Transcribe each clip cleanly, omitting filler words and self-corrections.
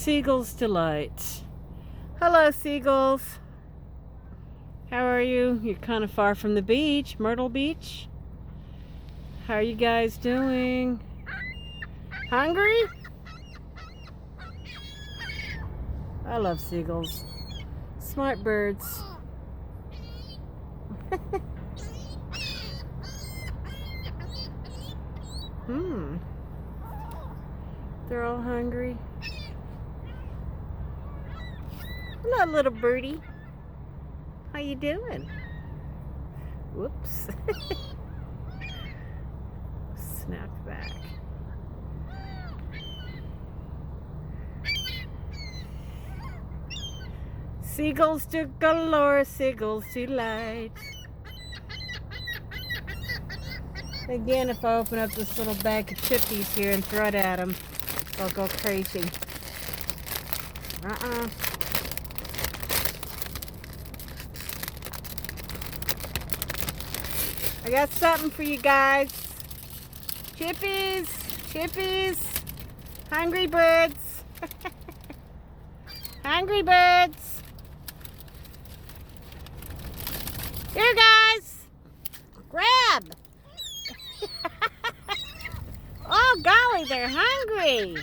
Seagulls delight. Hello, seagulls. How are you? You're kind of far from the beach, Myrtle Beach. How are you guys doing? Hungry? I love seagulls. Smart birds. They're all hungry. Hello, little birdie. How you doing? Whoops. Snap back. Seagulls to galore, seagulls delight. Again, if I open up this little bag of chippies here and throw it at them, they'll go crazy. I got something for you guys. Chippies, chippies, hungry birds. Hungry birds. Here, guys. Grab. Oh, golly, they're hungry.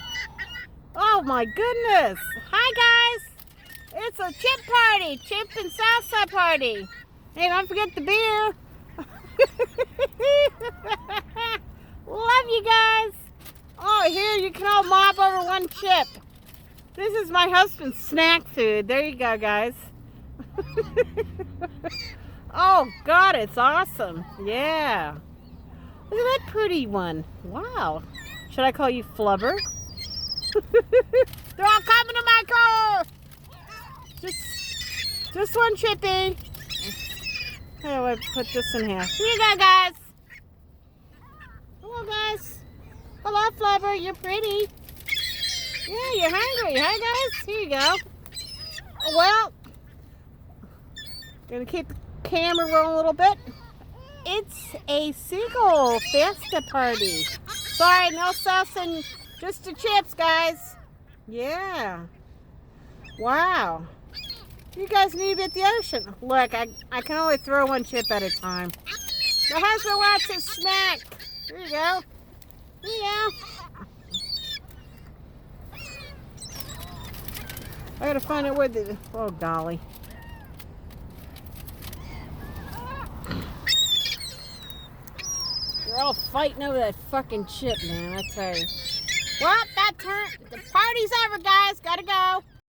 Oh, my goodness. Hi, guys. It's a chip party. Chip and salsa party. Hey, don't forget the beer. Love you guys. Oh, here, you can all mob over one chip. This is my husband's snack food. There you go, guys. Oh, God, it's awesome. Yeah. Look at that pretty one. Wow. Should I call you Flubber? They're all coming to my car. Just one chippy. How do I put this in half? Here you go, guys. Hello, guys. Hello, Flubber. You're pretty. Yeah, you're hungry. Hi, guys. Here you go. Well, gonna keep the camera rolling a little bit. It's a seagull fiesta party. Sorry, no sauce and just the chips, guys. Yeah. Wow. You guys need to be at the ocean. Look, I can only throw one chip at a time. My husband wants his snack. Here you go. Here you go. I gotta find out where the... Oh, golly. They're all fighting over that fucking chip, man, I tell you. Well, that turned... The